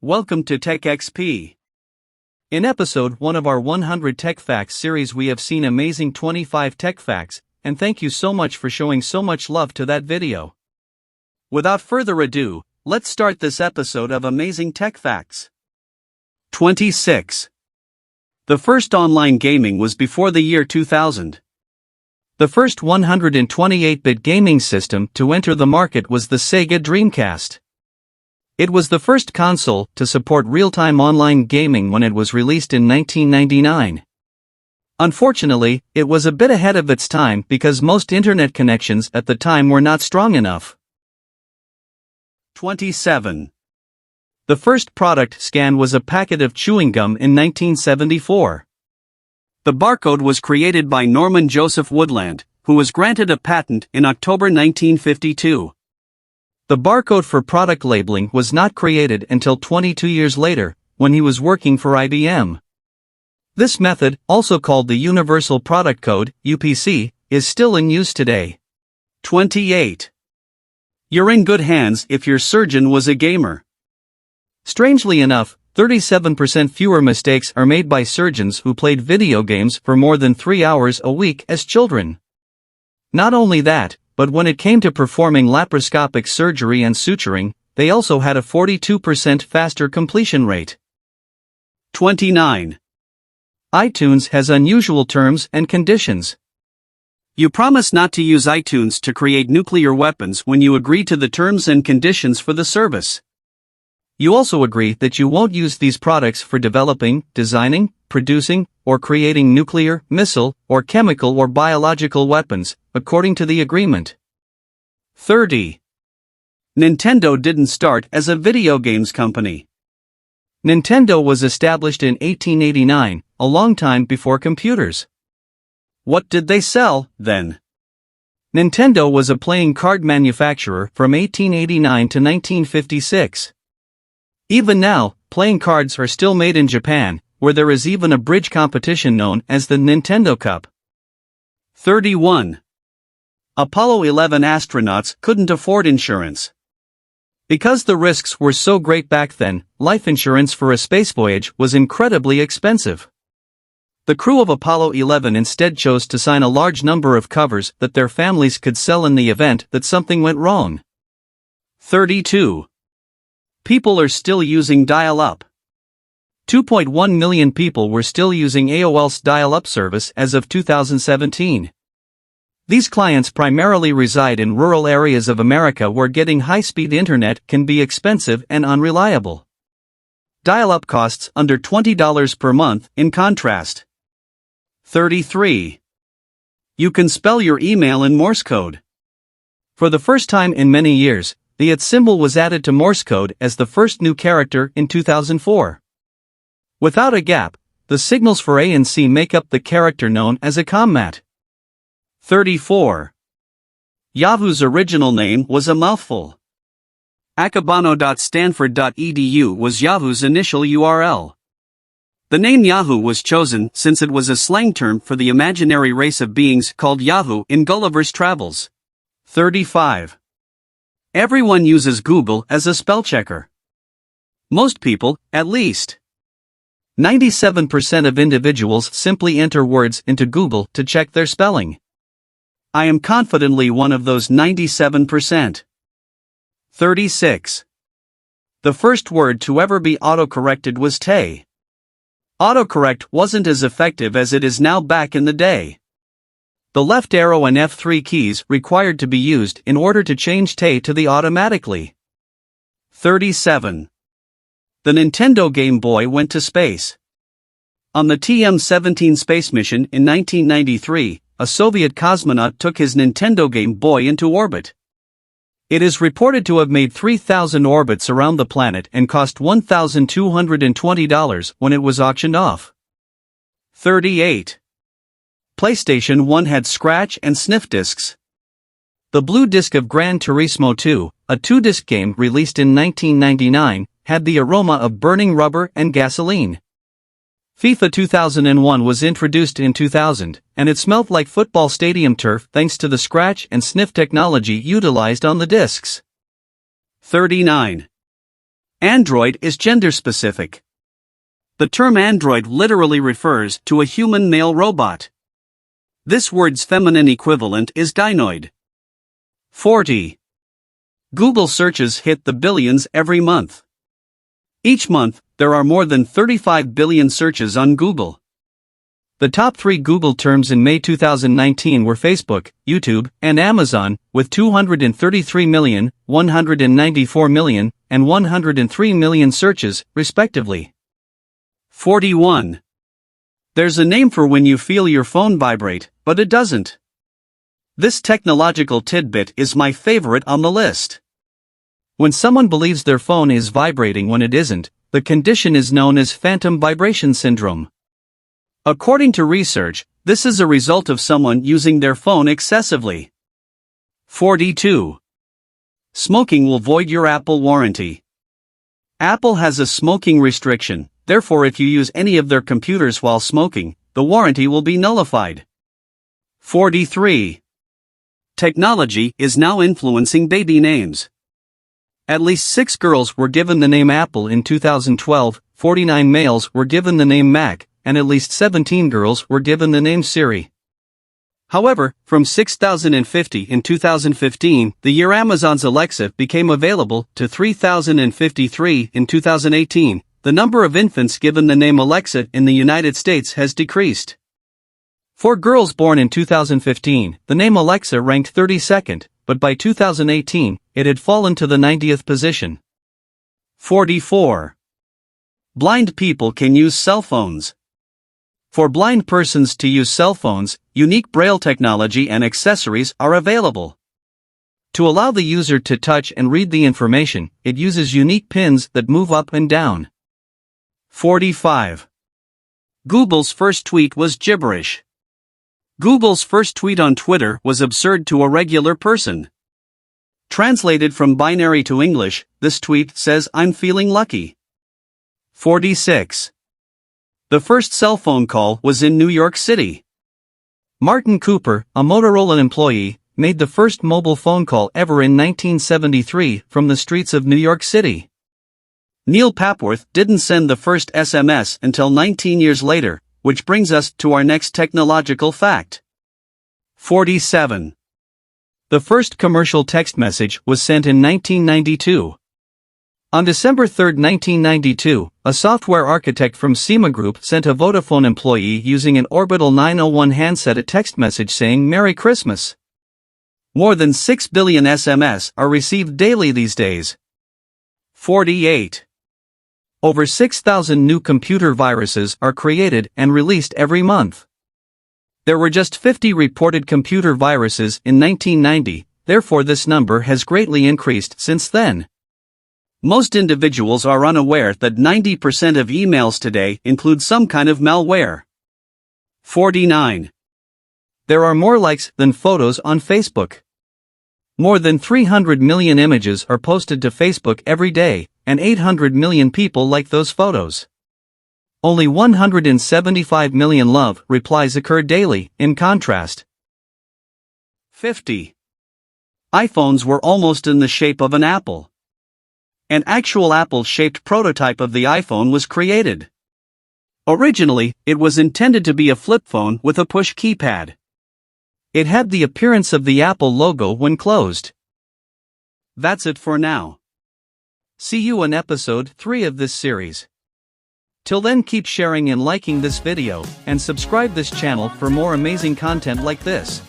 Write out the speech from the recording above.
Welcome to Tech XP. In episode 1 of our 100 Tech Facts series, we have seen amazing 25 tech facts, and thank you so much for showing so much love to that video. Without further ado, let's start this episode of Amazing Tech Facts. 26. The first online gaming was before the year 2000. The first 128-bit gaming system to enter the market was the Sega Dreamcast. It was the first console to support real-time online gaming when it was released in 1999. Unfortunately, it was a bit ahead of its time because most internet connections at the time were not strong enough. 27. The first product scan was a packet of chewing gum in 1974. The barcode was created by Norman Joseph Woodland, who was granted a patent in October 1952. The barcode for product labeling was not created until 22 years later, when he was working for IBM. This method, also called the Universal Product Code, UPC, is still in use today. 28. You're in good hands if your surgeon was a gamer. Strangely enough, 37% fewer mistakes are made by surgeons who played video games for more than 3 hours a week as children. Not only that, but when it came to performing laparoscopic surgery and suturing, they also had a 42% faster completion rate. 29. iTunes has unusual terms and conditions. You promise not to use iTunes to create nuclear weapons when you agree to the terms and conditions for the service. You also agree that you won't use these products for developing, designing, producing, or creating nuclear, missile, or chemical or biological weapons, according to the agreement. 30. Nintendo didn't start as a video games company. Nintendo was established in 1889, a long time before computers. What did they sell, then? Nintendo was a playing card manufacturer from 1889 to 1956. Even now, playing cards are still made in Japan, where there is even a bridge competition known as the Nintendo Cup. 31. Apollo 11 astronauts couldn't afford insurance. Because the risks were so great back then, life insurance for a space voyage was incredibly expensive. The crew of Apollo 11 instead chose to sign a large number of covers that their families could sell in the event that something went wrong. 32. People are still using dial-up. 2.1 million people were still using AOL's dial-up service as of 2017. These clients primarily reside in rural areas of America where getting high-speed internet can be expensive and unreliable. Dial-up costs under $20 per month, in contrast. 33. You can spell your email in Morse code. For the first time in many years, the @ symbol was added to Morse code as the first new character in 2004. Without a gap, the signals for A and C make up the character known as a commat. 34. Yahoo's original name was a mouthful. Akabano.stanford.edu was Yahoo's initial URL. The name Yahoo was chosen since it was a slang term for the imaginary race of beings called Yahoo in Gulliver's Travels. 35. Everyone uses Google as a spellchecker. Most people, at least. 97% of individuals simply enter words into Google to check their spelling. I am confidently one of those 97%. 36. The first word to ever be autocorrected was tay. Autocorrect wasn't as effective as it is now back in the day. The left arrow and F3 keys required to be used in order to change tay to the automatically. 37. The Nintendo Game Boy went to space. On the TM-17 space mission in 1993, a Soviet cosmonaut took his Nintendo Game Boy into orbit. It is reported to have made 3,000 orbits around the planet and cost $1,220 when it was auctioned off. 38. PlayStation 1 had Scratch and Sniff discs. The blue disc of Gran Turismo 2, a 2-disc game released in 1999, had the aroma of burning rubber and gasoline. FIFA 2001 was introduced in 2000, and it smelled like football stadium turf thanks to the Scratch and Sniff technology utilized on the discs. 39. Android is gender-specific. The term android literally refers to a human male robot. This word's feminine equivalent is dinoid. 40. Google searches hit the billions every month. Each month, there are more than 35 billion searches on Google. The top 3 Google terms in May 2019 were Facebook, YouTube, and Amazon, with 233 million, 194 million, and 103 million searches, respectively. 41. There's a name for when you feel your phone vibrate, but it doesn't. This technological tidbit is my favorite on the list. When someone believes their phone is vibrating when it isn't, the condition is known as phantom vibration syndrome. According to research, this is a result of someone using their phone excessively. 42. Smoking will void your Apple warranty. Apple has a smoking restriction, therefore if you use any of their computers while smoking, the warranty will be nullified. 43. Technology is now influencing baby names. At least 6 girls were given the name Apple in 2012, 49 males were given the name Mac, and at least 17 girls were given the name Siri. However, from 6,050 in 2015, the year Amazon's Alexa became available, to 3,053 in 2018, the number of infants given the name Alexa in the United States has decreased. For girls born in 2015, the name Alexa ranked 32nd, but by 2018, it had fallen to the 90th position. 44. Blind people can use cell phones. For blind persons to use cell phones, unique braille technology and accessories are available. To allow the user to touch and read the information, it uses unique pins that move up and down. 45. Google's first tweet was gibberish. Google's first tweet on Twitter was absurd to a regular person. Translated from binary to English, this tweet says, "I'm feeling lucky." 46. The first cell phone call was in New York City. Martin Cooper, a Motorola employee, made the first mobile phone call ever in 1973 from the streets of New York City. Neil Papworth didn't send the first SMS until 19 years later, which brings us to our next technological fact. 47. The first commercial text message was sent in 1992. On December 3, 1992, a software architect from SEMA Group sent a Vodafone employee using an Orbital 901 handset a text message saying Merry Christmas. More than 6 billion SMS are received daily these days. 48. Over 6,000 new computer viruses are created and released every month. There were just 50 reported computer viruses in 1990, therefore this number has greatly increased since then. Most individuals are unaware that 90% of emails today include some kind of malware. 49. There are more likes than photos on Facebook. More than 300 million images are posted to Facebook every day, and 800 million people like those photos. Only 175 million love replies occur daily, in contrast. 50. iPhones were almost in the shape of an apple. An actual apple-shaped prototype of the iPhone was created. Originally, it was intended to be a flip phone with a push keypad. It had the appearance of the Apple logo when closed. That's it for now. See you in episode 3 of this series. Till then, keep sharing and liking this video, and subscribe this channel for more amazing content like this.